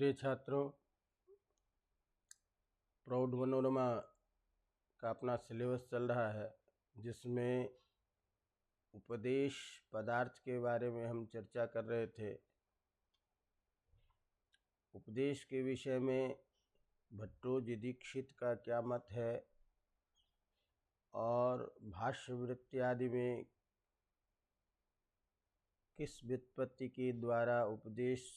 प्रिय छात्रों, प्रौढ़ मनोरमा का अपना सिलेबस चल रहा है, जिसमें उपदेश पदार्थ के बारे में हम चर्चा कर रहे थे। उपदेश के विषय में भट्टोजी दीक्षित का क्या मत है और भाष्यवृत्ति आदि में किस व्युत्पत्ति के द्वारा उपदेश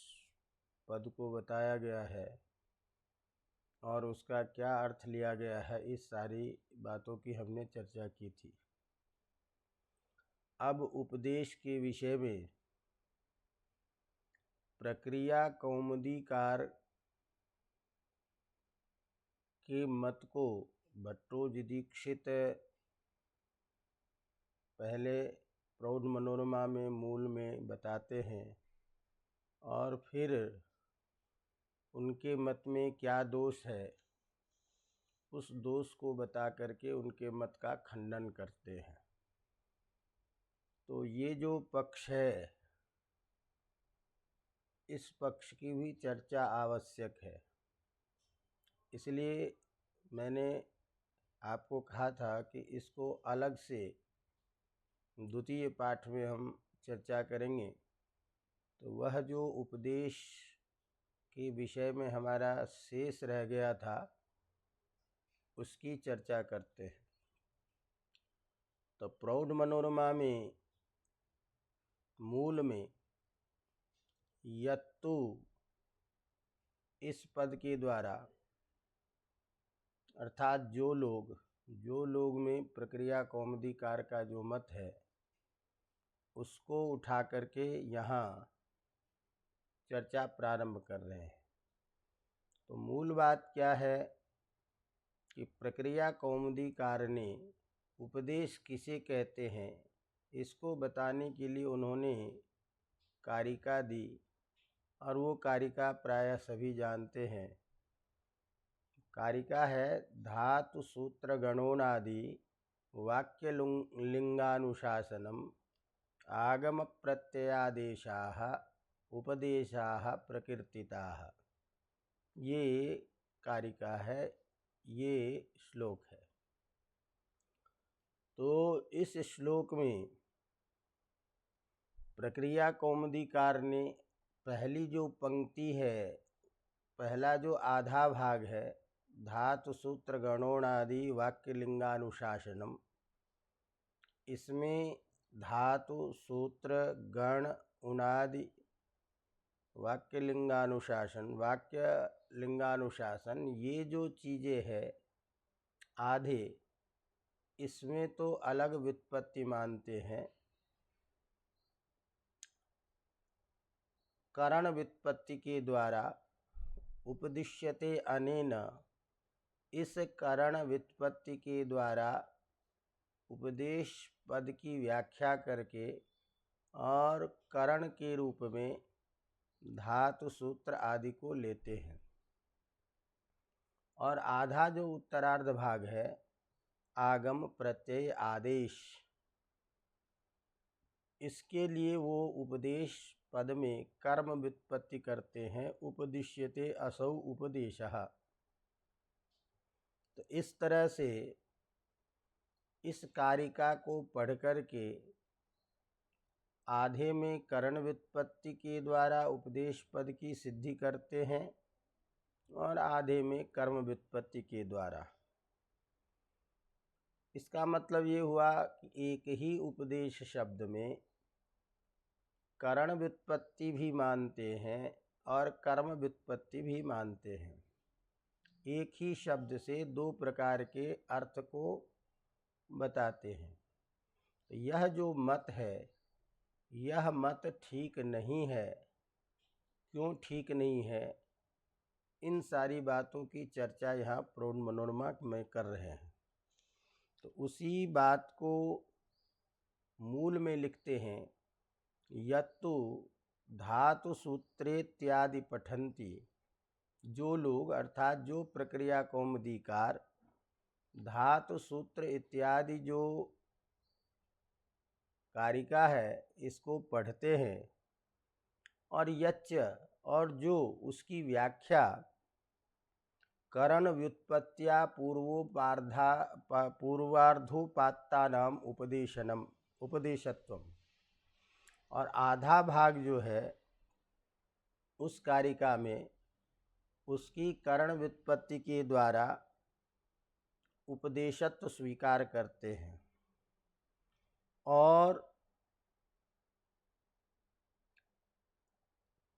पद को बताया गया है और उसका क्या अर्थ लिया गया है, इस सारी बातों की हमने चर्चा की थी। अब उपदेश के विषय में प्रक्रिया कौमुदीकार के मत को भट्टोजी दीक्षित पहले प्रौढ़ मनोरमा में मूल में बताते हैं और फिर उनके मत में क्या दोष है उस दोष को बता करके उनके मत का खंडन करते हैं। तो ये जो पक्ष है, इस पक्ष की भी चर्चा आवश्यक है। इसलिए मैंने आपको कहा था कि इसको अलग से द्वितीय पाठ में हम चर्चा करेंगे। तो वह जो उपदेश के विषय में हमारा शेष रह गया था, उसकी चर्चा करते हैं। तो प्रौढ़ मनोरमा में मूल में यत्तु इस पद के द्वारा, अर्थात जो लोग में प्रक्रिया कौमुदीकार का जो मत है उसको उठा करके यहाँ चर्चा प्रारंभ कर रहे हैं। तो मूल बात क्या है कि प्रक्रिया कौमुदीकार ने उपदेश किसे कहते हैं, इसको बताने के लिए उन्होंने कारिका दी, और वो कारिका प्रायः सभी जानते हैं। कारिका है धातु सूत्र गणोनादि वाक्य लिंगानुशासनम आगम प्रत्ययादेशाः उपदेशाः प्रकीर्तिताः। ये कारिका है, ये श्लोक है। तो इस श्लोक में प्रक्रिया कौमुदीकार ने पहली जो पंक्ति है, पहला जो आधा भाग है, धातु सूत्र गणोनादि वाक्य लिंगानुशासनम, इसमें धातु सूत्र गण उनादि वाक्य लिंगानुशासन ये जो चीज़ें हैं आधे, इसमें तो अलग व्युत्पत्ति मानते हैं। करण व्युत्पत्ति के द्वारा उपदिश्यते अनेन, इस करण व्युत्पत्ति के द्वारा उपदेश पद की व्याख्या करके और करण के रूप में धातु सूत्र आदि को लेते हैं। और आधा जो उत्तरार्ध भाग है, आगम प्रत्यय आदेश, इसके लिए वो उपदेश पद में कर्म व्युत्पत्ति करते हैं, उपदिश्यते असौ उपदेशः। तो इस तरह से इस कारिका को पढ़ कर के आधे में करण व्युत्पत्ति के द्वारा उपदेश पद की सिद्धि करते हैं और आधे में कर्म व्युत्पत्ति के द्वारा। इसका मतलब ये हुआ कि एक ही उपदेश शब्द में करण व्युत्पत्ति भी मानते हैं और कर्म व्युत्पत्ति भी मानते हैं। एक ही शब्द से दो प्रकार के अर्थ को बताते हैं। यह जो मत है, यह मत ठीक नहीं है। क्यों ठीक नहीं है, इन सारी बातों की चर्चा यहाँ प्रौढ़ मनोरमा में कर रहे हैं। तो उसी बात को मूल में लिखते हैं, यत्तु धातु सूत्रेत्यादि पठन्ति। जो लोग, अर्थात जो प्रक्रिया कौमुदीकार धातु सूत्र इत्यादि जो कारिका है इसको पढ़ते हैं, और यच्च और जो उसकी व्याख्या करण व्युत्पत्त्या पूर्वार्धोपात्तानाम उपदेशत्वम, और आधा भाग जो है उस कारिका में उसकी करण व्युत्पत्ति के द्वारा उपदेशत्व स्वीकार करते हैं, और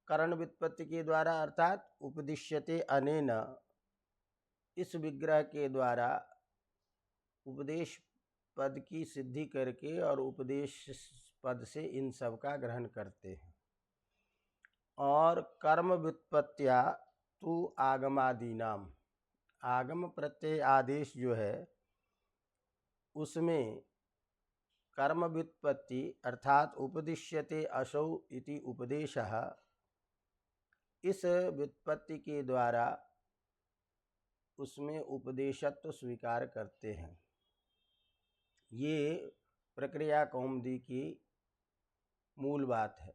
करण व्युत्पत्ति के द्वारा अर्थात उपदिश्यते अनेन, इस विग्रह के द्वारा उपदेश पद की सिद्धि करके और उपदेश पद से इन सब का ग्रहण करते हैं। और कर्म व्युत्पत्त्या तु आगमादीनाम, आगम प्रत्यय आदेश जो है उसमें कर्म व्युत्पत्ति अर्थात उपदिश्यते असौ इति उपदेशः, इस व्युत्पत्ति के द्वारा उसमें उपदेशत्व स्वीकार करते हैं। ये प्रक्रिया कौमुदी की मूल बात है।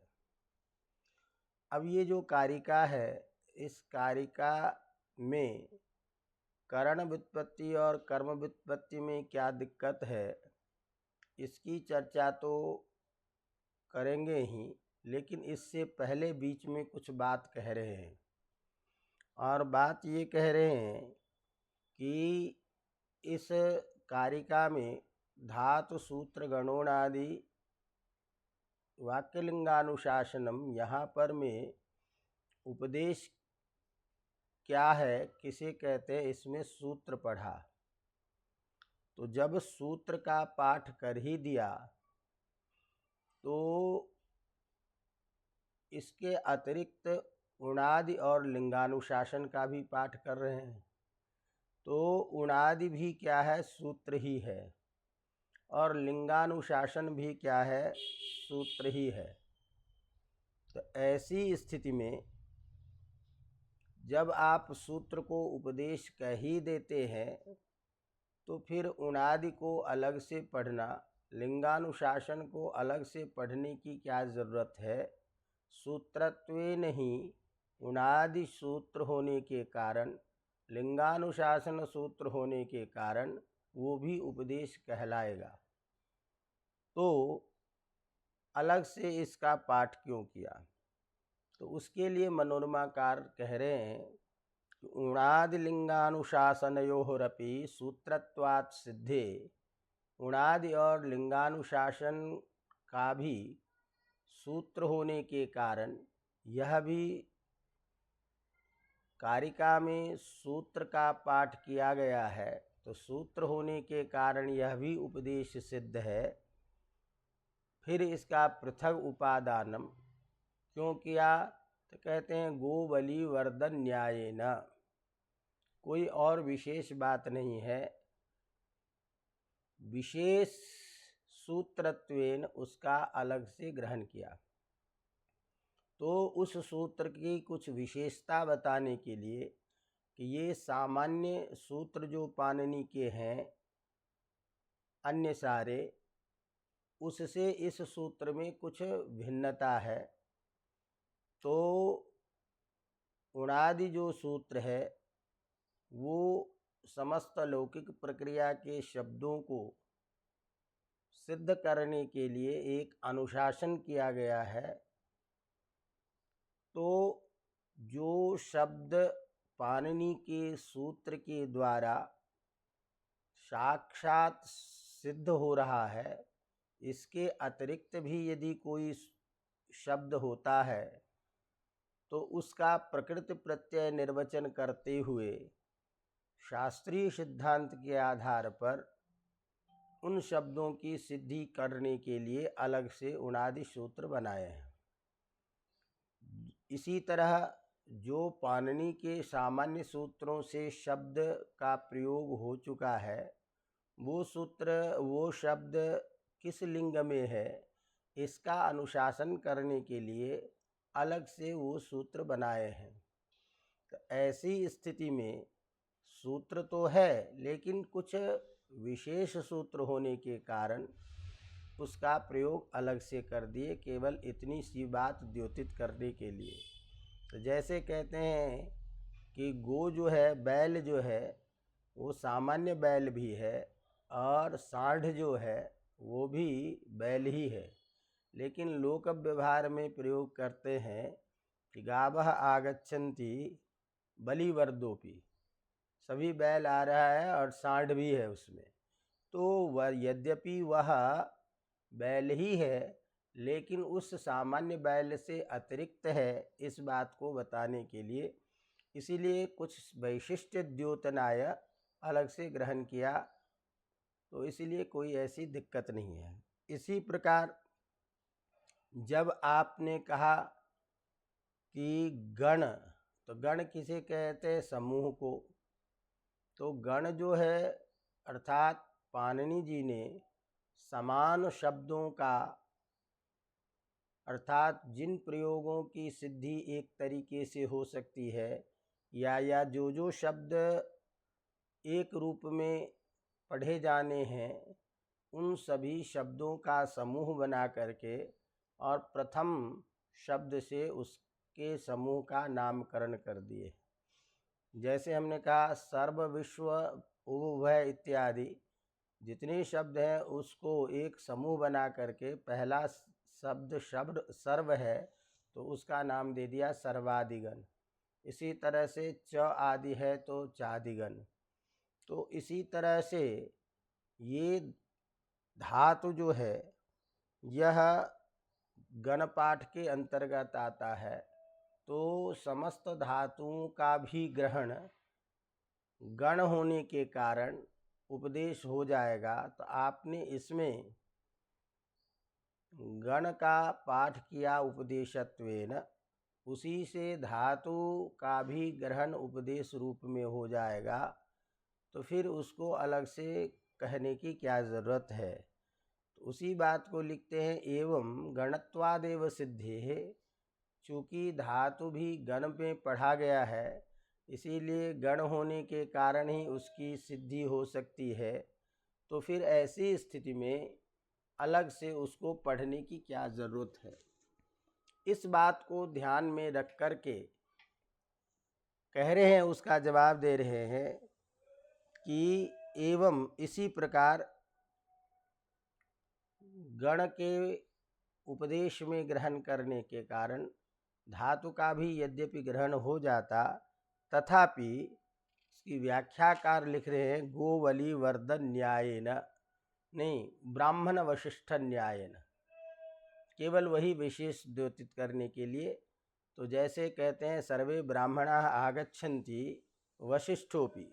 अब ये जो कारिका है, इस कारिका में करण व्युत्पत्ति और कर्म व्युत्पत्ति में क्या दिक्कत है, इसकी चर्चा तो करेंगे ही, लेकिन इससे पहले बीच में कुछ बात कह रहे हैं। और बात ये कह रहे हैं कि इस कारिका में धातु सूत्र गणोणादि वाक्यलिंगानुशासनम, यहाँ पर में उपदेश क्या है, किसे कहते हैं, इसमें सूत्र पढ़ा। तो जब सूत्र का पाठ कर ही दिया तो इसके अतिरिक्त उणादि और लिंगानुशासन का भी पाठ कर रहे हैं। तो उणादि भी क्या है, सूत्र ही है, और लिंगानुशासन भी क्या है, सूत्र ही है। तो ऐसी स्थिति में जब आप सूत्र को उपदेश कह ही देते हैं तो फिर उणादि को अलग से पढ़ना, लिंगानुशासन को अलग से पढ़ने की क्या ज़रूरत है। सूत्रत्वेन ही उणादि सूत्र होने के कारण, लिंगानुशासन सूत्र होने के कारण वो भी उपदेश कहलाएगा। तो अलग से इसका पाठ क्यों किया? तो उसके लिए मनोरमाकार कह रहे हैं कि उणादि लिंगानुशासनयोरपि सूत्रत्वात् सिद्धे, उणादि और लिंगानुशासन का भी सूत्र होने के कारण यह भी कारिका में सूत्र का पाठ किया गया है। तो सूत्र होने के कारण यह भी उपदेश सिद्ध है। फिर इसका पृथक उपादानम क्यों किया? तो कहते हैं गोबली वर्धन न्यायेन, कोई और विशेष बात नहीं है, विशेष सूत्रत्वेन उसका अलग से ग्रहण किया। तो उस सूत्र की कुछ विशेषता बताने के लिए कि ये सामान्य सूत्र जो पाणिनि के हैं अन्य सारे, उससे इस सूत्र में कुछ भिन्नता है। तो उणादि जो सूत्र है वो समस्त लौकिक प्रक्रिया के शब्दों को सिद्ध करने के लिए एक अनुशासन किया गया है। तो जो शब्द पाणिनि के सूत्र के द्वारा साक्षात सिद्ध हो रहा है, इसके अतिरिक्त भी यदि कोई शब्द होता है तो उसका प्रकृति प्रत्यय निर्वचन करते हुए शास्त्रीय सिद्धांत के आधार पर उन शब्दों की सिद्धि करने के लिए अलग से उणादि सूत्र बनाए हैं। इसी तरह जो पाणिनि के सामान्य सूत्रों से शब्द का प्रयोग हो चुका है, वो सूत्र, वो शब्द किस लिंग में है, इसका अनुशासन करने के लिए अलग से वो सूत्र बनाए हैं। तो ऐसी स्थिति में सूत्र तो है, लेकिन कुछ विशेष सूत्र होने के कारण उसका प्रयोग अलग से कर दिए, केवल इतनी सी बात द्योतित करने के लिए। तो जैसे कहते हैं कि गो जो है, बैल जो है, वो सामान्य बैल भी है और सांड जो है वो भी बैल ही है, लेकिन लोक व्यवहार में प्रयोग करते हैं कि गावः आगच्छन्ति बलिवर्दोपि, सभी बैल आ रहा है और सांड भी है उसमें। तो वह यद्यपि वह बैल ही है, लेकिन उस सामान्य बैल से अतिरिक्त है, इस बात को बताने के लिए इसीलिए कुछ वैशिष्ट द्योतनाय अलग से ग्रहण किया, तो इसीलिए कोई ऐसी दिक्कत नहीं है। इसी प्रकार जब आपने कहा कि गण, तो गण किसे कहते हैं? समूह को। तो गण जो है अर्थात पाणिनि जी ने समान शब्दों का, अर्थात जिन प्रयोगों की सिद्धि एक तरीके से हो सकती है, या जो शब्द एक रूप में पढ़े जाने हैं, उन सभी शब्दों का समूह बना करके और प्रथम शब्द से उसके समूह का नामकरण कर दिए। जैसे हमने कहा सर्व, विश्व, उभय इत्यादि जितने शब्द हैं उसको एक समूह बना करके पहला शब्द सर्व है तो उसका नाम दे दिया सर्वादिगण। इसी तरह से च आदि है तो चादिगण। तो इसी तरह से ये धातु जो है यह गणपाठ के अंतर्गत आता है। तो समस्त धातुओं का भी ग्रहण गण होने के कारण उपदेश हो जाएगा। तो आपने इसमें गण का पाठ किया उपदेशत्वेन, उसी से धातु का भी ग्रहण उपदेश रूप में हो जाएगा, तो फिर उसको अलग से कहने की क्या ज़रूरत है। तो उसी बात को लिखते हैं एवं गणत्वादेव सिद्धे, चूँकि धातु भी गण में पढ़ा गया है इसीलिए गण होने के कारण ही उसकी सिद्धि हो सकती है। तो फिर ऐसी स्थिति में अलग से उसको पढ़ने की क्या ज़रूरत है। इस बात को ध्यान में रख कर के कह रहे हैं, उसका जवाब दे रहे हैं कि एवं इसी प्रकार गण के उपदेश में ग्रहण करने के कारण धातु का भी यद्यपि ग्रहण हो जाता, तथापि इसकी व्याख्याकार लिख रहे हैं गोवली वर्धन न्यायेन, नहीं ब्राह्मण वशिष्ठ न्यायेन, केवल वही विशेष द्योतित करने के लिए। तो जैसे कहते हैं सर्वे ब्राह्मणाः आगच्छन्ति वशिष्ठोपि,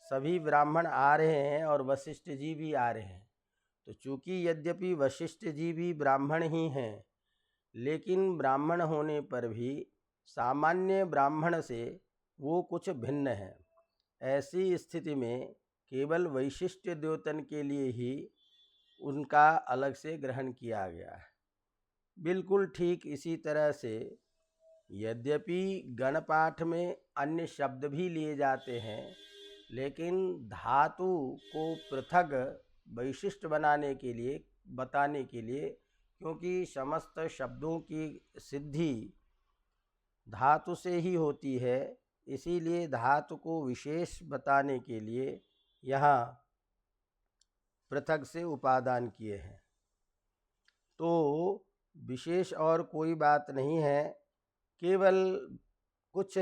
सभी ब्राह्मण आ रहे हैं और वशिष्ठ जी भी आ रहे हैं। तो चूँकि यद्यपि वशिष्ठ जी भी ब्राह्मण ही हैं, लेकिन ब्राह्मण होने पर भी सामान्य ब्राह्मण से वो कुछ भिन्न है। ऐसी स्थिति में केवल वैशिष्ट द्योतन के लिए ही उनका अलग से ग्रहण किया गया है। बिल्कुल ठीक इसी तरह से यद्यपि गणपाठ में अन्य शब्द भी लिए जाते हैं, लेकिन धातु को पृथक वैशिष्ट बनाने के लिए, बताने के लिए, क्योंकि समस्त शब्दों की सिद्धि धातु से ही होती है, इसीलिए धातु को विशेष बताने के लिए यहाँ पृथक से उपादान किए हैं। तो विशेष और कोई बात नहीं है, केवल कुछ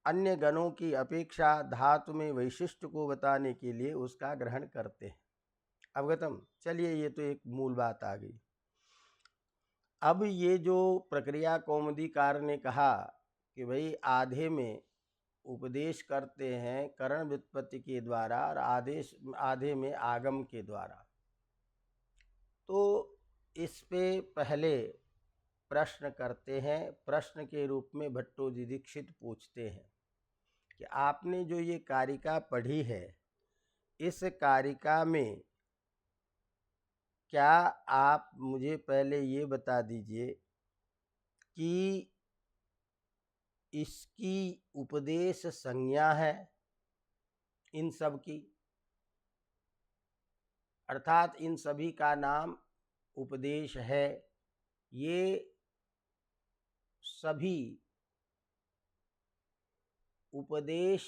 अन्य गणों की अपेक्षा धातु में वैशिष्ट को बताने के लिए उसका ग्रहण करते हैं। अवगतम? चलिए, ये तो एक मूल बात आ गई। अब ये जो प्रक्रिया कौमुदीकार ने कहा कि भाई आधे में उपदेश करते हैं करण व्युत्पत्ति के द्वारा और आधे में आगम के द्वारा, तो इस पे पहले प्रश्न करते हैं। प्रश्न के रूप में भट्टोजी दीक्षित पूछते हैं कि आपने जो ये कारिका पढ़ी है, इस कारिका में क्या आप मुझे पहले ये बता दीजिए कि इसकी उपदेश संज्ञा है इन सब की, अर्थात इन सभी का नाम उपदेश है। ये सभी उपदेश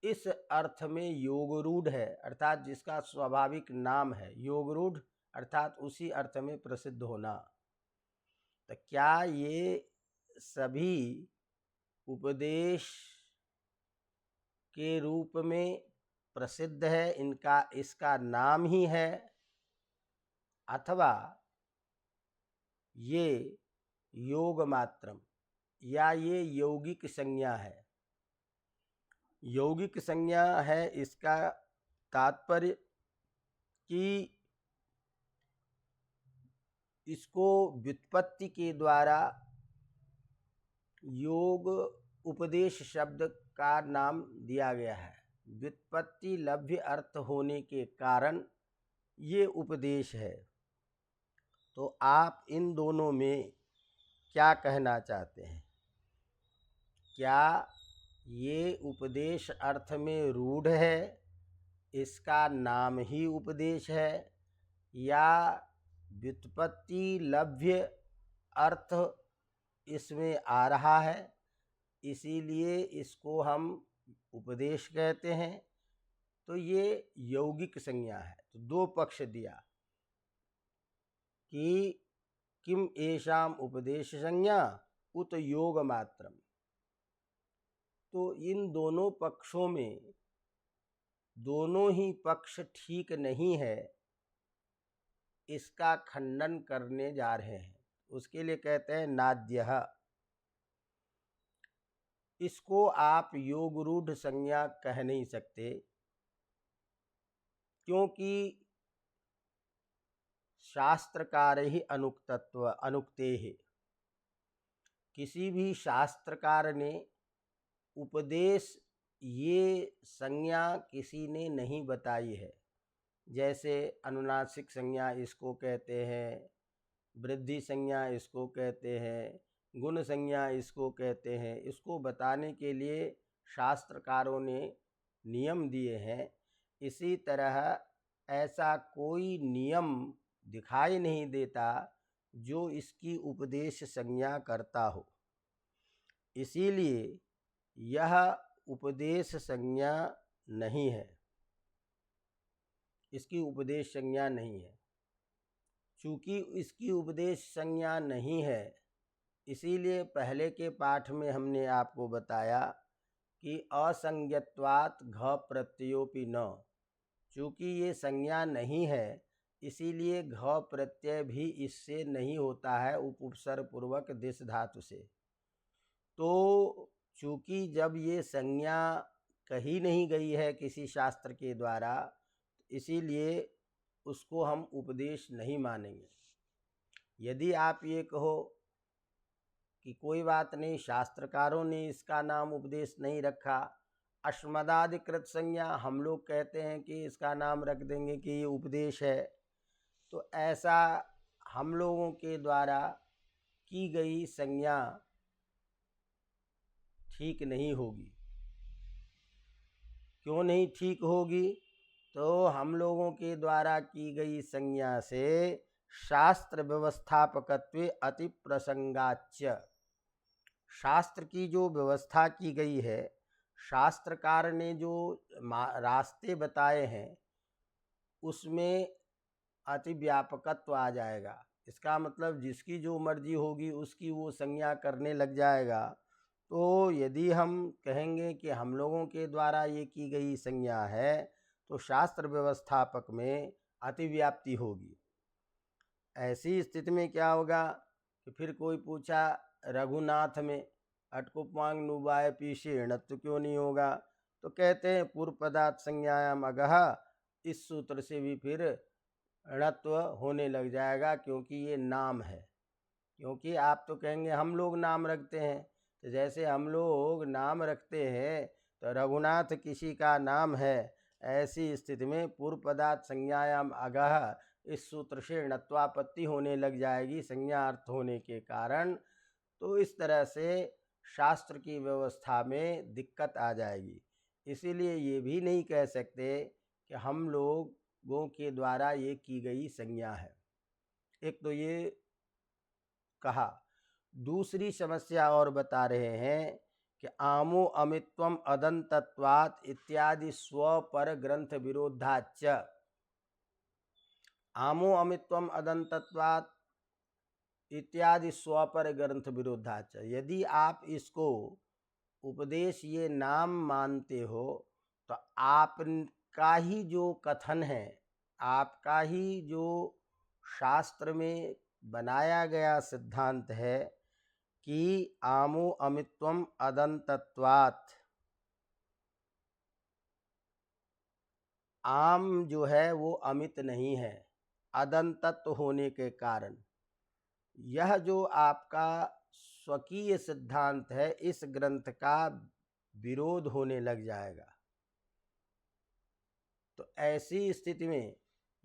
इस अर्थ में योगरूढ़ है, अर्थात जिसका स्वाभाविक नाम है योगरूढ़, अर्थात उसी अर्थ में प्रसिद्ध होना। तो क्या ये सभी उपदेश के रूप में प्रसिद्ध है, इनका इसका नाम ही है, अथवा ये योग मात्रम या ये यौगिक संज्ञा है? यौगिक संज्ञा है इसका तात्पर्य कि इसको व्युत्पत्ति के द्वारा योग उपदेश शब्द का नाम दिया गया है। व्युत्पत्ति लभ्य अर्थ होने के कारण ये उपदेश है। तो आप इन दोनों में क्या कहना चाहते हैं? क्या ये उपदेश अर्थ में रूढ़ है, इसका नाम ही उपदेश है, या व्युत्पत्ति लभ्य अर्थ इसमें आ रहा है इसीलिए इसको हम उपदेश कहते हैं? तो ये यौगिक संज्ञा है। तो दो पक्ष दिया कि किम एषाम उपदेश संज्ञा उत योग मात्रम। तो इन दोनों पक्षों में दोनों ही पक्ष ठीक नहीं है, इसका खंडन करने जा रहे हैं। उसके लिए कहते हैं नाद्यः। इसको आप योगरूढ़ संज्ञा कह नहीं सकते, क्योंकि शास्त्रकार ही अनुक्तत्व अनुक्ते है। किसी भी शास्त्रकार ने उपदेश ये संज्ञा किसी ने नहीं बताई है। जैसे अनुनासिक संज्ञा इसको कहते हैं, वृद्धि संज्ञा इसको कहते हैं, गुण संज्ञा इसको कहते हैं। इसको बताने के लिए शास्त्रकारों ने नियम दिए हैं। इसी तरह ऐसा कोई नियम दिखाई नहीं देता जो इसकी उपदेश संज्ञा करता हो। इसीलिए यह उपदेश संज्ञा नहीं है, इसकी उपदेश संज्ञा नहीं है। चूँकि इसकी उपदेश संज्ञा नहीं है, इसीलिए पहले के पाठ में हमने आपको बताया कि असंज्ञत्वात् घ प्रत्ययोपि न। चूँकि ये संज्ञा नहीं है, इसीलिए घ प्रत्यय भी इससे नहीं होता है उपसर्ग पूर्वक दिस धातु से। तो चूँकि जब ये संज्ञा कही नहीं गई है किसी शास्त्र के द्वारा, इसीलिए उसको हम उपदेश नहीं मानेंगे। यदि आप ये कहो कि कोई बात नहीं, शास्त्रकारों ने इसका नाम उपदेश नहीं रखा, अश्मदादिकृत संज्ञा हम लोग कहते हैं कि इसका नाम रख देंगे कि ये उपदेश है, तो ऐसा हम लोगों के द्वारा की गई संज्ञा ठीक नहीं होगी। क्यों नहीं ठीक होगी? तो हम लोगों के द्वारा की गई संज्ञा से शास्त्र व्यवस्थापकत्वे अति प्रसंगाच्य। शास्त्र की जो व्यवस्था की गई है, शास्त्रकार ने जो रास्ते बताए हैं, उसमें अति व्यापकत्व आ जाएगा। इसका मतलब जिसकी जो मर्जी होगी उसकी वो संज्ञा करने लग जाएगा। तो यदि हम कहेंगे कि हम लोगों के द्वारा ये की गई संज्ञा है, तो शास्त्र व्यवस्थापक में अतिव्याप्ति होगी। ऐसी स्थिति में क्या होगा कि फिर कोई पूछा रघुनाथ में अटकुपांग नुबाय पीछे णत्व क्यों नहीं होगा? तो कहते हैं पूर्व पदार्थ संज्ञायाम अगह, इस सूत्र से भी फिर णत्व होने लग जाएगा, क्योंकि ये नाम है। क्योंकि आप तो कहेंगे हम लोग नाम रखते हैं, तो जैसे हम लोग नाम रखते हैं तो रघुनाथ किसी का नाम है, ऐसी स्थिति में पूर्व पदार्थ संज्ञायाम अगह इस सूत्र से णत्वापत्ति होने लग जाएगी संज्ञा अर्थ होने के कारण। तो इस तरह से शास्त्र की व्यवस्था में दिक्कत आ जाएगी। इसीलिए ये भी नहीं कह सकते कि हम लोगों के द्वारा ये की गई संज्ञा है। एक तो ये कहा। दूसरी समस्या और बता रहे हैं कि आमो अमित्वम अदंतत्वात् इत्यादि स्वपर ग्रंथ विरोधाच। आमो अमित्वम अदंतत्वात् इत्यादि स्वपर ग्रंथ विरोधाच। यदि आप इसको उपदेश ये नाम मानते हो तो आपका ही जो कथन है, आपका ही जो शास्त्र में बनाया गया सिद्धांत है कि आमो अमित्वम अदंतत्वात्, आम जो है वो अमित नहीं है अदंतत्व होने के कारण, यह जो आपका स्वकीय सिद्धांत है इस ग्रंथ का विरोध होने लग जाएगा। तो ऐसी स्थिति में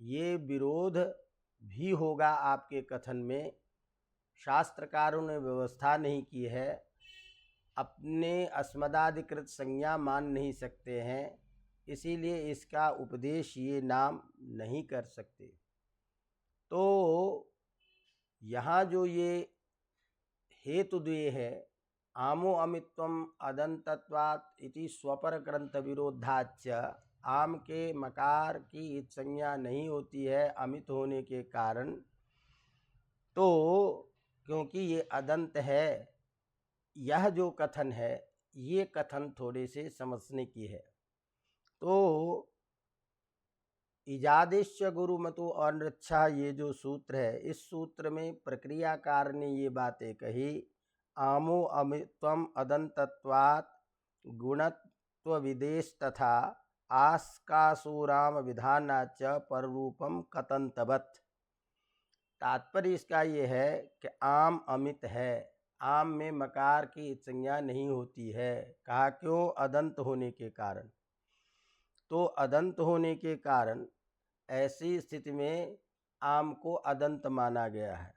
ये विरोध भी होगा आपके कथन में। शास्त्रकारों ने व्यवस्था नहीं की है, अपने अस्मदाधिकृत संज्ञा मान नहीं सकते हैं, इसीलिए इसका उपदेश ये नाम नहीं कर सकते। तो यहाँ जो ये हेतु दिए है, आमो अमित्वम अदंतत्वात् इति स्वपर ग्रंथ विरोधाच, आम के मकार की इत संज्ञा नहीं होती है अमित होने के कारण। तो क्योंकि ये अदंत है, यह जो कथन है ये कथन थोड़े से समझने की है। तो इजादिश्य गुरुमतो और नृच्छा, ये जो सूत्र है, इस सूत्र में प्रक्रियाकार ने ये बातें कही, आमो अमित्वम अदंतत्वात् गुणत्व विदेश तथा आस्कासुराम विधानाच पररूपम कतंतवत्। तात्पर्य इसका ये है कि आम अमित है, आम में मकार की संज्ञा नहीं होती है। कहा क्यों? अदंत होने के कारण। तो अदंत होने के कारण ऐसी स्थिति में आम को अदंत माना गया है।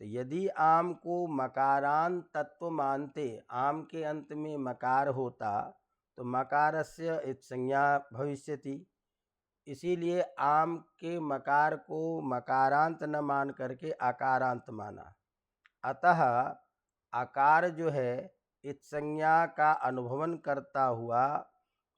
तो यदि आम को मकारांत तत्व मानते, आम के अंत में मकार होता तो मकारस्य इत्संज्ञा भविष्यति। इसीलिए आम के मकार को मकारांत न मान करके आकारांत माना। अतः आकार जो है इत्संज्ञा का अनुभवन करता हुआ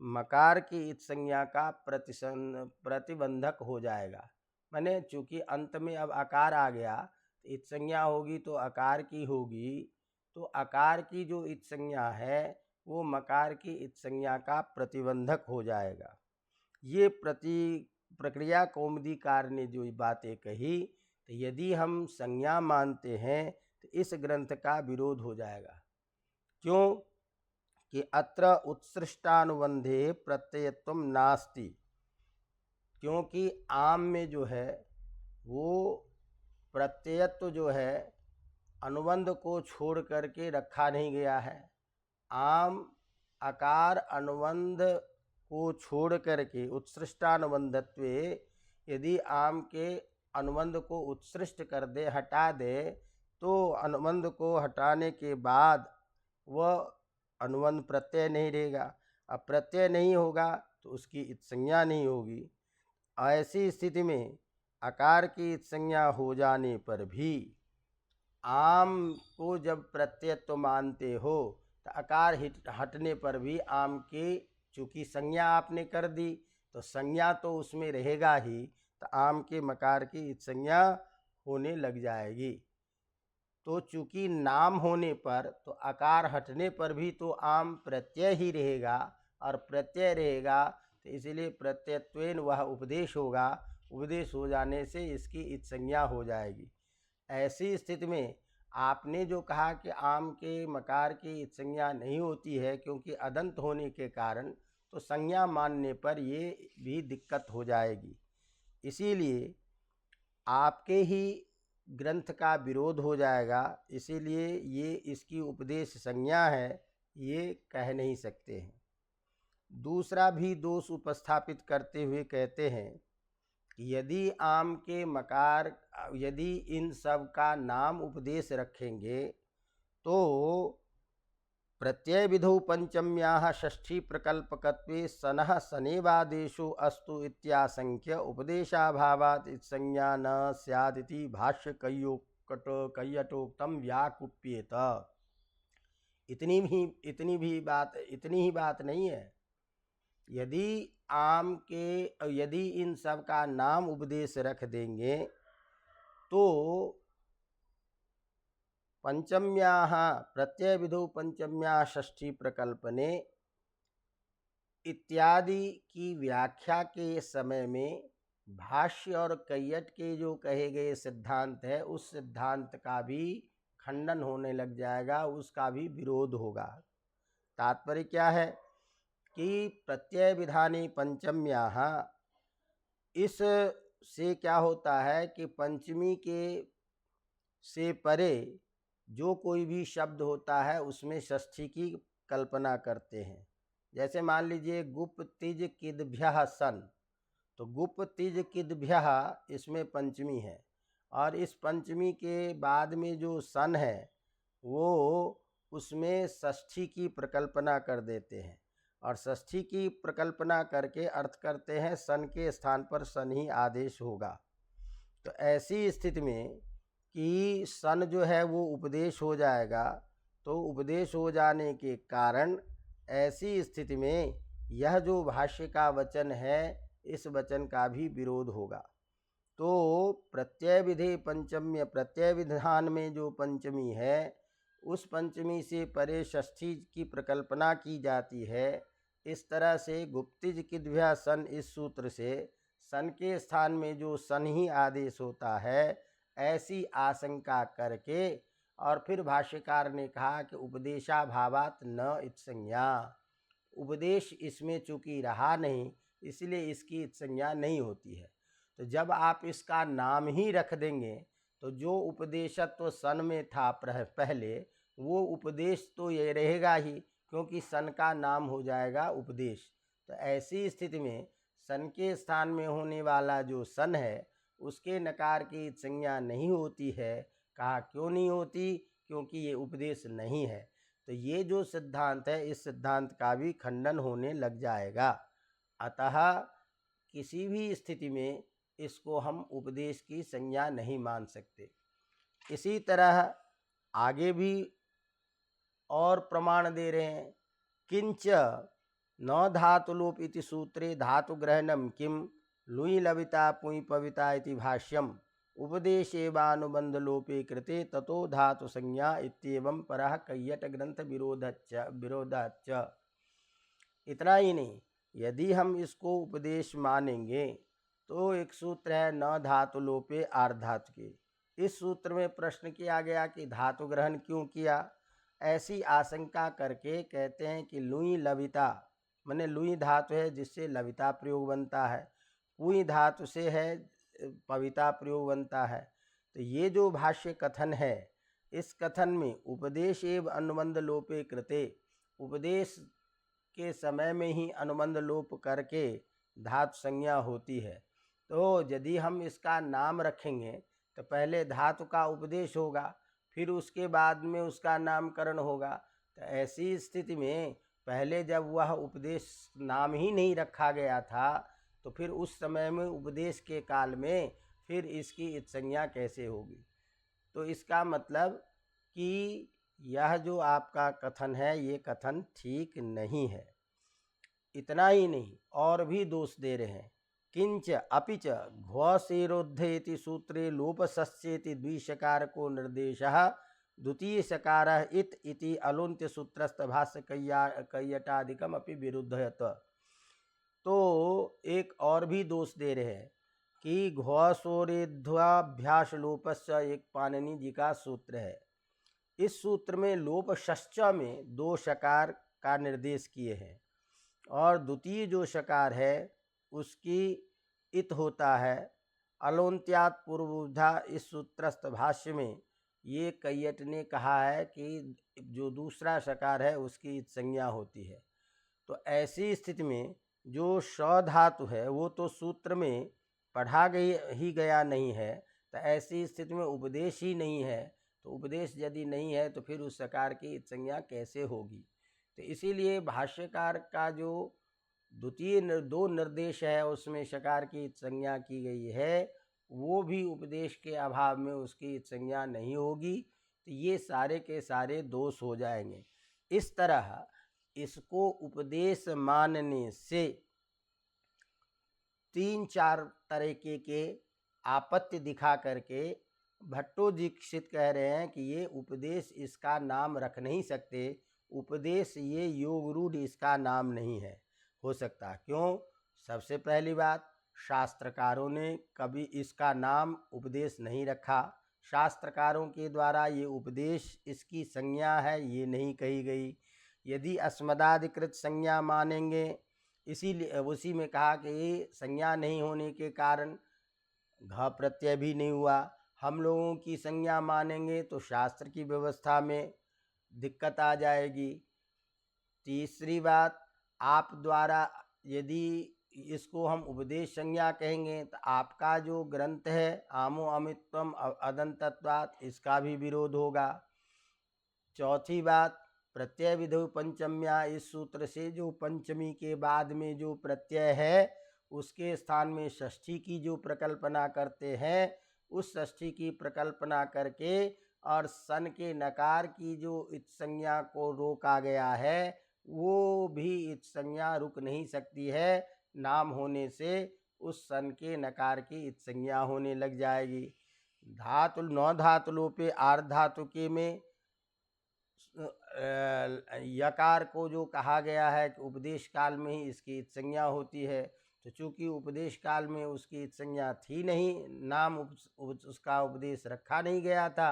मकार की इत्संज्ञा का प्रतिबंधक हो जाएगा। माने चूंकि अंत में अब आकार आ गया, इत्संज्ञा होगी तो आकार की होगी, तो आकार की जो इत्संज्ञा है वो मकार की इत्संज्ञा का प्रतिबंधक हो जाएगा। ये प्रक्रिया कौमुदीकार ने जो बातें कही, तो यदि हम संज्ञा मानते हैं तो इस ग्रंथ का विरोध हो जाएगा। क्यों? कि अत्र उत्सृष्टानुबंधे प्रत्ययत्वम नास्ति। क्योंकि आम में जो है वो प्रत्ययत्व जो है अनुबंध को छोड़ करके रखा नहीं गया है। आम आकार अनुबंध को छोड़ करके उत्सृष्टानुबंधत्वे, यदि आम के अनुबंध को उत्सृष्ट कर दे, हटा दे, तो अनुबंध को हटाने के बाद वह अनुबंध प्रत्यय नहीं रहेगा। अब प्रत्यय नहीं होगा तो उसकी इत्संज्ञा नहीं होगी। ऐसी स्थिति में आकार की इत्संज्ञा हो जाने पर भी आम को जब प्रत्ययत्व मानते हो तो आकार हटने पर भी आम की चूँकि संज्ञा आपने कर दी तो संज्ञा तो उसमें रहेगा ही, तो आम के मकार की इत्संज्ञा होने लग जाएगी। तो चूँकि नाम होने पर तो आकार हटने पर भी तो आम प्रत्यय ही रहेगा, और प्रत्यय रहेगा तो इसलिए प्रत्ययत्वेन वह उपदेश होगा। उपदेश हो जाने से इसकी इत्संज्ञा हो जाएगी। ऐसी स्थिति में आपने जो कहा कि आम के मकार की इत्संज्ञा नहीं होती है क्योंकि अदंत होने के कारण, तो संज्ञा मानने पर ये भी दिक्कत हो जाएगी। इसीलिए आपके ही ग्रंथ का विरोध हो जाएगा। इसीलिए ये इसकी उपदेश संज्ञा है, ये कह नहीं सकते हैं। दूसरा भी दोष उपस्थापित करते हुए कहते हैं कि यदि आम के मकार, यदि इन सब का नाम उपदेश रखेंगे तो प्रत्यय विधौ पंचम्याः षष्ठी प्रकल्पकत्वे सनः शनेवादेशो अस्तु इत्याशंक्य उपदेशाभावात् इत्संज्ञा न स्यादिति भाष्य कय्यटोक्तम व्याकुप्येत। इतनी ही बात नहीं है। यदि इन सब का नाम उपदेश रख देंगे तो पंचम्याः प्रत्ययविधौ पंचम्या षष्ठी प्रकल्पने इत्यादि की व्याख्या के समय में भाष्य और कैयट के जो कहे गए सिद्धांत है उस सिद्धांत का भी खंडन होने लग जाएगा, उसका भी विरोध होगा। तात्पर्य क्या है कि प्रत्यय विधानी पंचम्याः, इस से क्या होता है कि पंचमी के से परे जो कोई भी शब्द होता है उसमें षष्ठी की कल्पना करते हैं। जैसे मान लीजिए गुप तिज किद्भ्यः सन, तो गुप तिज किद्भ्यः इसमें पंचमी है, और इस पंचमी के बाद में जो सन है वो उसमें षष्ठी की प्रकल्पना कर देते हैं, और षष्ठी की प्रकल्पना करके अर्थ करते हैं सन के स्थान पर सन ही आदेश होगा। तो ऐसी स्थिति में कि सन जो है वो उपदेश हो जाएगा, तो उपदेश हो जाने के कारण ऐसी स्थिति में यह जो भाष्य का वचन है इस वचन का भी विरोध होगा। तो प्रत्यय विधि पंचम्य, प्रत्यय विधान में जो पंचमी है उस पंचमी से परे षष्ठी की प्रकल्पना की जाती है। इस तरह से गुप्तिज किद्भ्यः सन, इस सूत्र से सन के स्थान में जो सन ही आदेश होता है ऐसी आशंका करके, और फिर भाष्यकार ने कहा कि उपदेशाभावात न इत्संज्ञा, उपदेश इसमें चूंकि रहा नहीं इसलिए इसकी इत्संज्ञा नहीं होती है। तो जब आप इसका नाम ही रख देंगे तो जो उपदेशत्व सन में था पहले वो उपदेश तो ये रहेगा ही, क्योंकि सन का नाम हो जाएगा उपदेश। तो ऐसी स्थिति में सन के स्थान में होने वाला जो सन है उसके नकार की संज्ञा नहीं होती है। कहा क्यों नहीं होती? क्योंकि ये उपदेश नहीं है। तो ये जो सिद्धांत है इस सिद्धांत का भी खंडन होने लग जाएगा। अतः किसी भी स्थिति में इसको हम उपदेश की संज्ञा नहीं मान सकते। इसी तरह आगे भी और प्रमाण दे रहे हैं। किंच न धातुलोप इति सूत्रे धातुग्रहणम किम लुई लविता पुई पविता इति भाष्यम उपदेशेवानुबंध लोपे कृते ततो धातु संज्ञा इत्येवं परः कैयट ग्रंथ विरोधाच्च। इतना ही नहीं, यदि हम इसको उपदेश मानेंगे तो एक सूत्र है न धातु लोपे आर्धातु के। इस सूत्र में प्रश्न किया गया कि धातु ग्रहण क्यों किया? ऐसी आशंका करके कहते हैं कि लुई लविता, माने लुई धातु है जिससे लविता प्रयोग बनता है, पुई धातु से है पविता प्रयोग बनता है। तो ये जो भाष्य कथन है इस कथन में उपदेश एवं अनुबंध लोपे कृते, उपदेश के समय में ही अनुबंध लोप करके धातु संज्ञा होती है। तो यदि हम इसका नाम रखेंगे तो पहले धातु का उपदेश होगा, फिर उसके बाद में उसका नामकरण होगा। तो ऐसी स्थिति में पहले जब वह उपदेश नाम ही नहीं रखा गया था तो फिर उस समय में उपदेश के काल में फिर इसकी संज्ञा कैसे होगी? तो इसका मतलब कि यह जो आपका कथन है ये कथन ठीक नहीं है। इतना ही नहीं, और भी दोष दे रहे हैं। किंच अपिच घ्वसेरोद्धेति सूत्रे लोपसस्येति द्विशकार को निर्देशः द्वितीय शकार इत इति अलुंत्य सूत्रस्थ भाष्य कैयटादिकम अपि विरुद्धयत। तो एक और भी दोष दे रहे हैं कि घ्वसोरेध्वाभ्यास लोपस्य एक पाणिनि जी का सूत्र है। इस सूत्र में लोप षष्च में दो शकार का निर्देश किए हैं, और द्वितीय जो शकार है उसकी इत होता है। अलोन्त्यात पूर्वबुद्धा इस सूत्रस्थ भाष्य में ये कैयट ने कहा है कि जो दूसरा शकार है उसकी इत संज्ञा होती है। तो ऐसी स्थिति में जो श धातु है वो तो सूत्र में पढ़ा गया नहीं है, तो ऐसी स्थिति में उपदेश ही नहीं है। तो उपदेश यदि नहीं है तो फिर उस शकार की संज्ञा कैसे होगी? तो इसीलिए भाष्यकार का जो द्वितीय दो निर्देश है उसमें शकार की संज्ञा की गई है, वो भी उपदेश के अभाव में उसकी संज्ञा नहीं होगी। तो ये सारे के सारे दोष हो जाएंगे। इस तरह इसको उपदेश मानने से 3-4 तरीके के आपत्ति दिखा करके भट्टो दीक्षित कह रहे हैं कि ये उपदेश इसका नाम रख नहीं सकते, उपदेश ये योग रूढ़ इसका नाम नहीं है हो सकता। क्यों? सबसे पहली बात, शास्त्रकारों ने कभी इसका नाम उपदेश नहीं रखा, शास्त्रकारों के द्वारा ये उपदेश इसकी संज्ञा है ये नहीं कही गई। यदि अस्मदाधिकृत संज्ञा मानेंगे, इसीलिए उसी में कहा कि ये संज्ञा नहीं होने के कारण घ प्रत्यय भी नहीं हुआ। हम लोगों की संज्ञा मानेंगे तो शास्त्र की व्यवस्था में दिक्कत आ जाएगी। तीसरी बात, आप द्वारा यदि इसको हम उपदेश संज्ञा कहेंगे तो आपका जो ग्रंथ है आमो अमित्वम अदंतत्वात्, इसका भी विरोध होगा। चौथी बात, प्रत्यय विधौ पंचम्या, इस सूत्र से जो पंचमी के बाद में जो प्रत्यय है उसके स्थान में षष्ठी की जो प्रकल्पना करते हैं, उस षष्ठी की प्रकल्पना करके और सन के नकार की जो इत संज्ञा को रोका गया है वो भी इत संज्ञा रुक नहीं सकती है। नाम होने से उस सन के नकार की इत संज्ञा होने लग जाएगी। धातु 9 धातु लोपे आर्ध धातु के में यकार को जो कहा गया है कि उपदेश काल में ही इसकी इत संज्ञा होती है, तो चूंकि उपदेश काल में उसकी इत संज्ञा थी नहीं, नाम उसका उपदेश रखा नहीं गया था,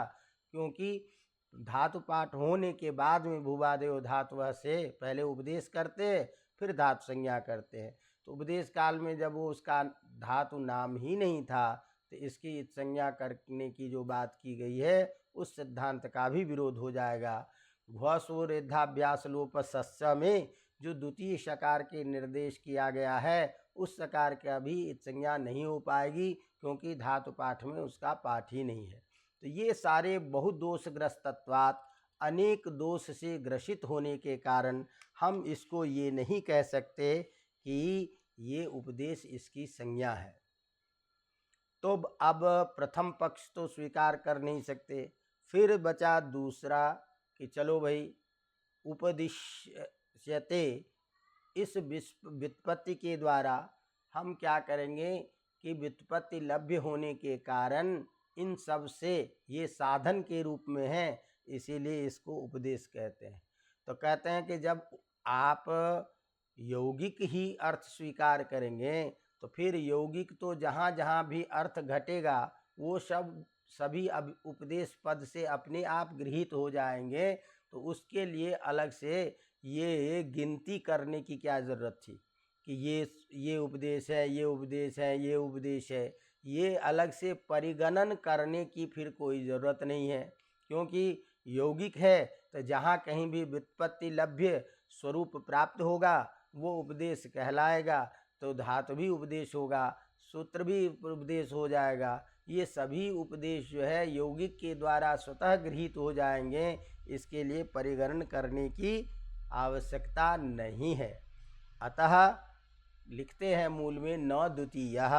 क्योंकि धातु पाठ होने के बाद में भूवादेव धातु से पहले उपदेश करते फिर धातु संज्ञा करते हैं। तो उपदेश काल में जब वो उसका धातु नाम ही नहीं था तो इसकी इत संज्ञा करने की जो बात की गई है उस सिद्धांत का भी विरोध हो जाएगा। घ्वसोरेधाभ्यास लोप सस्य में जो द्वितीय शकार के निर्देश किया गया है उस शकार का भी इत संज्ञा नहीं हो पाएगी, क्योंकि धातु पाठ में उसका पाठ ही नहीं है। तो ये सारे बहुत दोषग्रस्तत्वात्, अनेक दोष से ग्रसित होने के कारण हम इसको ये नहीं कह सकते कि ये उपदेश इसकी संज्ञा है। तो अब प्रथम पक्ष तो स्वीकार कर नहीं सकते, फिर बचा दूसरा कि चलो भाई उपदिश्यते, इस व्युत्पत्ति के द्वारा हम क्या करेंगे कि व्युत्पत्ति लभ्य होने के कारण इन सब से ये साधन के रूप में है, इसीलिए इसको उपदेश कहते हैं। तो कहते हैं कि जब आप यौगिक ही अर्थ स्वीकार करेंगे तो फिर यौगिक तो जहाँ जहाँ भी अर्थ घटेगा वो सभी उपदेश पद से अपने आप गृहीत हो जाएंगे। तो उसके लिए अलग से ये गिनती करने की क्या ज़रूरत थी कि ये उपदेश है, ये उपदेश है, ये उपदेश है, ये अलग से परिगणन करने की फिर कोई ज़रूरत नहीं है। क्योंकि यौगिक है तो जहाँ कहीं भी व्युत्पत्ति लभ्य स्वरूप प्राप्त होगा वो उपदेश कहलाएगा, तो धातु भी उपदेश होगा, सूत्र भी उपदेश हो जाएगा। ये सभी उपदेश जो है यौगिक के द्वारा स्वतः गृहीत हो जाएंगे, इसके लिए परिगणन करने की आवश्यकता नहीं है। अतः लिखते हैं मूल में न द्वितीयः,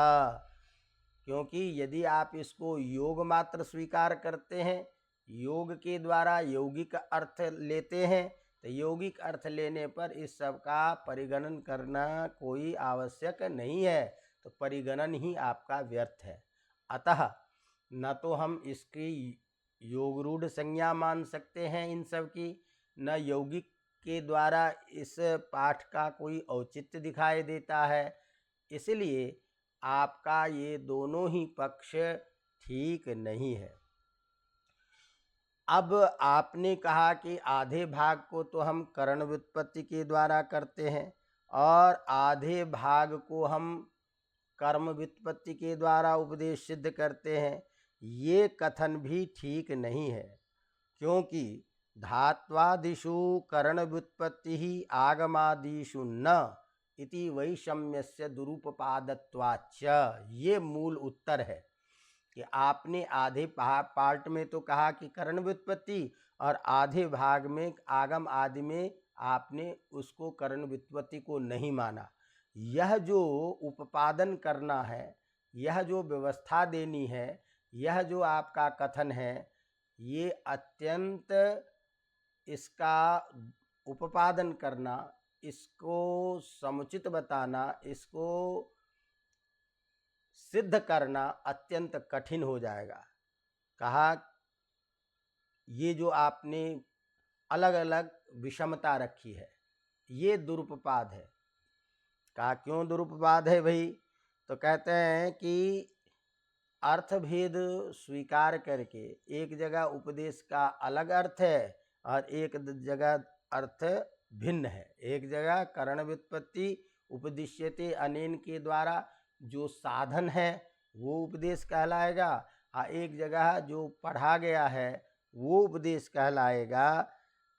क्योंकि यदि आप इसको योग मात्र स्वीकार करते हैं, योग के द्वारा यौगिक अर्थ लेते हैं, तो यौगिक अर्थ लेने पर इस सब का परिगणन करना कोई आवश्यक नहीं है, तो परिगणन ही आपका व्यर्थ है। अतः न तो हम इसकी योग रूढ़ संज्ञा मान सकते हैं इन सब की, न यौगिक के द्वारा इस पाठ का कोई औचित्य दिखाई देता है, इसलिए आपका ये दोनों ही पक्ष ठीक नहीं है। अब आपने कहा कि आधे भाग को तो हम करण व्युत्पत्ति के द्वारा करते हैं और आधे भाग को हम कर्म व्युत्पत्ति के द्वारा उपदेश सिद्ध करते हैं। ये कथन भी ठीक नहीं है, क्योंकि धात्वादिषु करण व्युत्पत्ति ही आगमादिषु न इति वैषम्यस्य दुरुपपादत्वाच्च, ये मूल उत्तर है कि आपने आधे पार्ट में तो कहा कि करण व्युत्पत्ति और आधे भाग में आगम आदि में आपने उसको करण व्युत्पत्ति को नहीं माना। यह जो उपादन करना है, यह जो व्यवस्था देनी है, यह जो आपका कथन है, ये अत्यंत इसका उपादन करना, इसको समुचित बताना, इसको सिद्ध करना अत्यंत कठिन हो जाएगा। कहा ये जो आपने अलग अलग विषमता रखी है ये दुरुपपाद है। कहा क्यों दुरुपपाद है भाई? तो कहते हैं कि अर्थभेद स्वीकार करके एक जगह उपदेश का अलग अर्थ है और एक जगह अर्थ भिन्न है। एक जगह करण व्युत्पत्ति उपदिश्यते अनेन के द्वारा जो साधन है वो उपदेश कहलाएगा, और एक जगह जो पढ़ा गया है वो उपदेश कहलाएगा।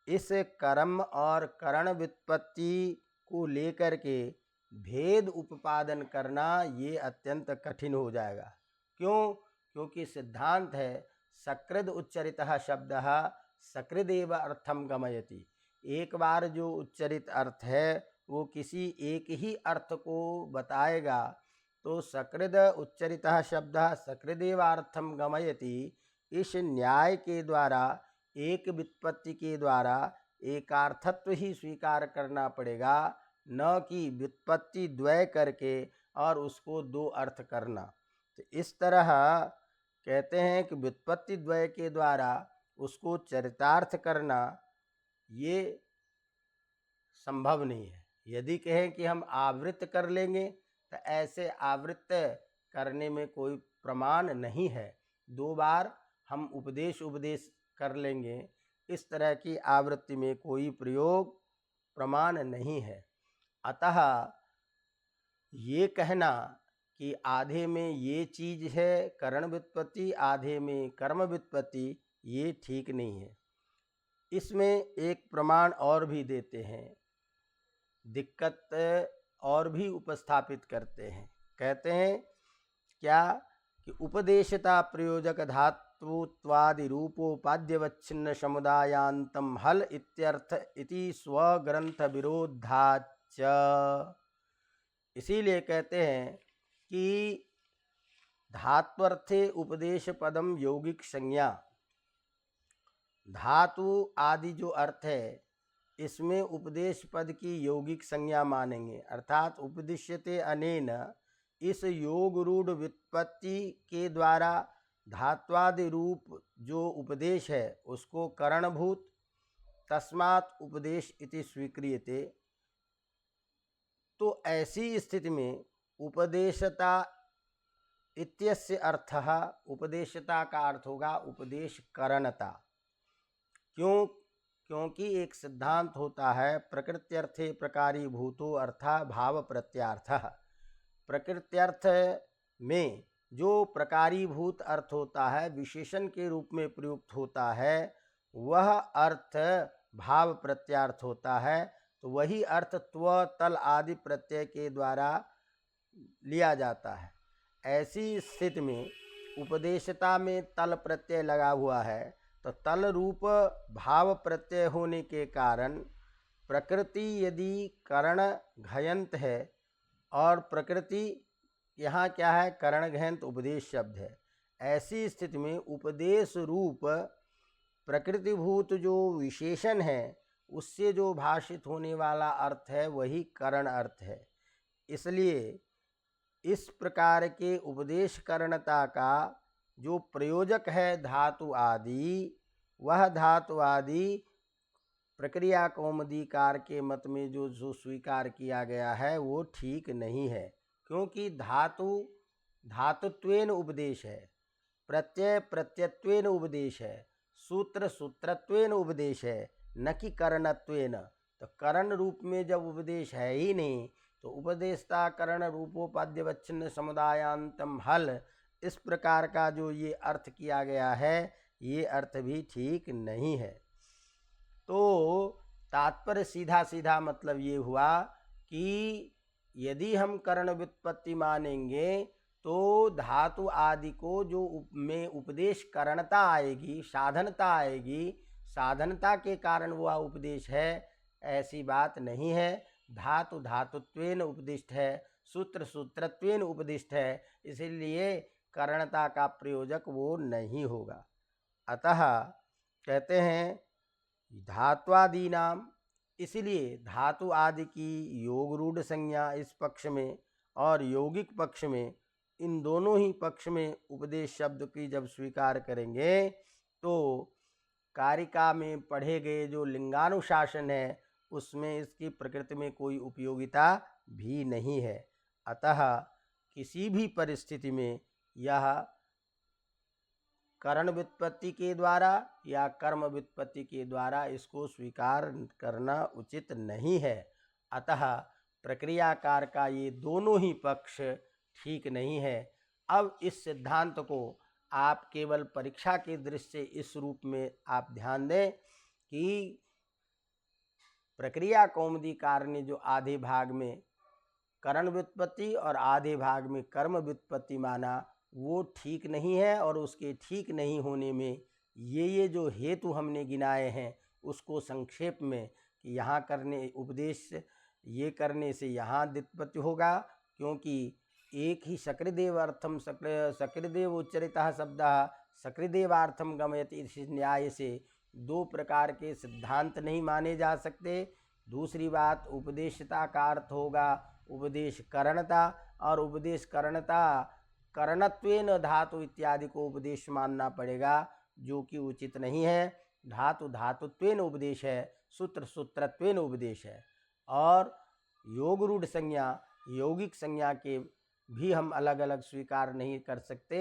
इस कर्म और करण व्युत्पत्ति को लेकर के भेद उपादन करना ये अत्यंत कठिन हो जाएगा। क्यों? क्योंकि सिद्धांत है सकृद उच्चरितः शब्दः सकृदेव अर्थम गमयति। एक बार जो उच्चरित अर्थ है वो किसी एक ही अर्थ को बताएगा, तो सकृद उच्चरितः शब्दः सकृदेवार्थम गमयति, इस न्याय के द्वारा एक व्युत्पत्ति के द्वारा एकार्थत्व ही स्वीकार करना पड़ेगा, न कि व्युत्पत्ति द्वय करके और उसको दो अर्थ करना। तो इस तरह कहते हैं कि व्युत्पत्ति द्वय के द्वारा उसको चरितार्थ करना ये संभव नहीं है। यदि कहें कि हम आवृत्त कर लेंगे तो ऐसे आवृत्त करने में कोई प्रमाण नहीं है। दो बार हम उपदेश कर लेंगे, इस तरह की आवृत्ति में कोई प्रयोग प्रमाण नहीं है। अतः ये कहना कि आधे में ये चीज है करण व्युत्पत्ति, आधे में कर्म व्युत्पत्ति, ये ठीक नहीं है। इसमें एक प्रमाण और भी देते हैं, दिक्कत और भी उपस्थापित करते हैं। कहते हैं क्या कि उपदेशता प्रयोजक धातुत्वादि रूपोपाद्यवच्छिन्न समुदायांतम हल इत्यर्थ इति स्वग्रंथ विरोधाच। इसीलिए कहते हैं कि धात्वर्थे उपदेश पदम यौगिक संज्ञा, धातु आदि जो अर्थ है इसमें उपदेश पद की यौगिक संज्ञा मानेंगे। अर्थात उपदिश्यते अनेन, इस योग रूढ़ व्युत्पत्ति के द्वारा धात्वादि रूप जो उपदेश है उसको करणभूत, तस्मात् उपदेश इति स्वीक्रियते। तो ऐसी स्थिति में उपदेशता इत्यस्य अर्थः, उपदेशता का अर्थ होगा उपदेश करणता। क्यों? क्योंकि एक सिद्धांत होता है प्रकृत्यर्थे प्रकारी भूतो अर्था भाव प्रत्यार्थः। प्रकृत्यर्थ में जो प्रकारीभूत अर्थ होता है, विशेषण के रूप में प्रयुक्त होता है, वह अर्थ भाव प्रत्यार्थ होता है। तो वही अर्थ त्व तल आदि प्रत्यय के द्वारा लिया जाता है। ऐसी स्थिति में उपदेशता में तल प्रत्यय लगा हुआ है, तो तल रूप भाव प्रत्यय होने के कारण प्रकृति यदि करण घयंत है, और प्रकृति यहाँ क्या है, करण घयंत उपदेश शब्द है, ऐसी स्थिति में उपदेश रूप प्रकृतिभूत जो विशेषण है उससे जो भाषित होने वाला अर्थ है वही करण अर्थ है। इसलिए इस प्रकार के उपदेश करणता का जो प्रयोजक है धातु आदि, वह धातु आदि प्रक्रिया कौमुदीकार के मत में जो स्वीकार किया गया है वो ठीक नहीं है। क्योंकि धातु धातुत्वेन उपदेश है, प्रत्यय प्रत्ययत्वेन उपदेश है, सूत्र सूत्रत्वेन उपदेश है, न कि करणत्वेन। तो करण रूप में जब उपदेश है ही नहीं, तो उपदेशता करण रूपोपाद्यवच्छिन्न समुदायांतम हल, इस प्रकार का जो ये अर्थ किया गया है ये अर्थ भी ठीक नहीं है। तो तात्पर्य सीधा सीधा मतलब ये हुआ कि यदि हम करण व्युत्पत्ति मानेंगे तो धातु आदि को जो में उपदेश करणता आएगी, साधनता आएगी, साधनता के कारण वह उपदेश है, ऐसी बात नहीं है। धातु धातुत्वेन उपदिष्ट है, सूत्र सूत्रत्वेन उपदिष्ट है, इसलिए करणता का प्रयोजक वो नहीं होगा। अतः कहते हैं धात्वादीनाम इसलिए धातु आदि की योग रूढ़ संज्ञा इस पक्ष में और यौगिक पक्ष में, इन दोनों ही पक्ष में उपदेश शब्द की जब स्वीकार करेंगे तो कारिका में पढ़े गए जो लिंगानुशासन है उसमें इसकी प्रकृति में कोई उपयोगिता भी नहीं है। अतः किसी भी परिस्थिति में यह करण व्युत्पत्ति के द्वारा या कर्म व्युत्पत्ति के द्वारा इसको स्वीकार करना उचित नहीं है। अतः प्रक्रियाकार का ये दोनों ही पक्ष ठीक नहीं है। अब इस सिद्धांत को आप केवल परीक्षा के दृष्टि से इस रूप में आप ध्यान दें कि प्रक्रिया कौमुदीकार ने जो आधे भाग में करण व्युत्पत्ति और आधे भाग में कर्म व्युत्पत्ति माना वो ठीक नहीं है, और उसके ठीक नहीं होने में ये जो हेतु हमने गिनाए हैं उसको संक्षेप में कि यहाँ करने उपदेश ये करने से यहाँ व्युत्पत्ति होगा, क्योंकि एक ही सकृदेव अर्थम सकृदेव उच्चरितः शब्दः सकृदेवार्थम गमयति इस न्याय से दो प्रकार के सिद्धांत नहीं माने जा सकते। दूसरी बात, उपदेशता का अर्थ होगा उपदेश करणता, और उपदेश करणता करणत्वेन धातु इत्यादि को उपदेश मानना पड़ेगा, जो कि उचित नहीं है। धातु धातुत्वेन उपदेश है, सूत्र सूत्रत्वेन उपदेश है, और योग रूढ़ संज्ञा यौगिक संज्ञा के भी हम अलग अलग स्वीकार नहीं कर सकते।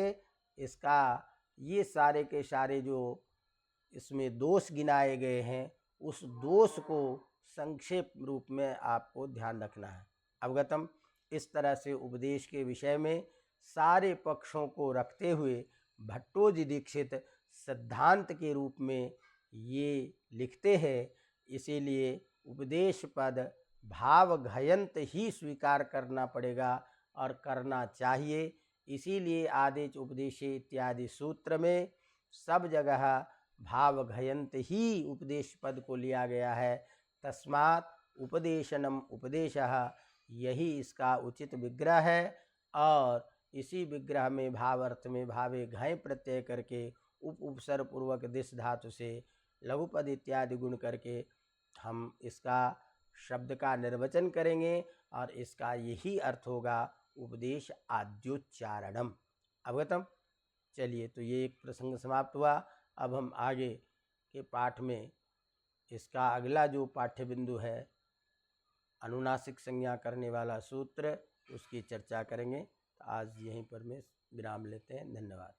इसका ये सारे के सारे जो इसमें दोष गिनाए गए हैं उस दोष को संक्षेप रूप में आपको ध्यान रखना है। अवगतम। इस तरह से उपदेश के विषय में सारे पक्षों को रखते हुए भट्टोजी दीक्षित सिद्धांत के रूप में ये लिखते हैं। इसीलिए उपदेश पद भाव घयंत ही स्वीकार करना पड़ेगा और करना चाहिए। इसीलिए आदेश उपदेशे इत्यादि सूत्र में सब जगह भाव घयंत ही उपदेश पद को लिया गया है। तस्मात् उपदेशनम उपदेशः, यही इसका उचित विग्रह है। और इसी विग्रह में भाव अर्थ में भावे घय प्रत्यय करके उपसर्ग पूर्वक दिश धातु से लघुपद इत्यादि गुण करके हम इसका शब्द का निर्वचन करेंगे, और इसका यही अर्थ होगा उपदेश आद्योच्चारणम। अवगतम। चलिए, तो ये एक प्रसंग समाप्त हुआ। अब हम आगे के पाठ में इसका अगला जो पाठ्य बिंदु है अनुनासिक संज्ञा करने वाला सूत्र, उसकी चर्चा करेंगे। आज यहीं पर मैं विराम लेते हैं। धन्यवाद।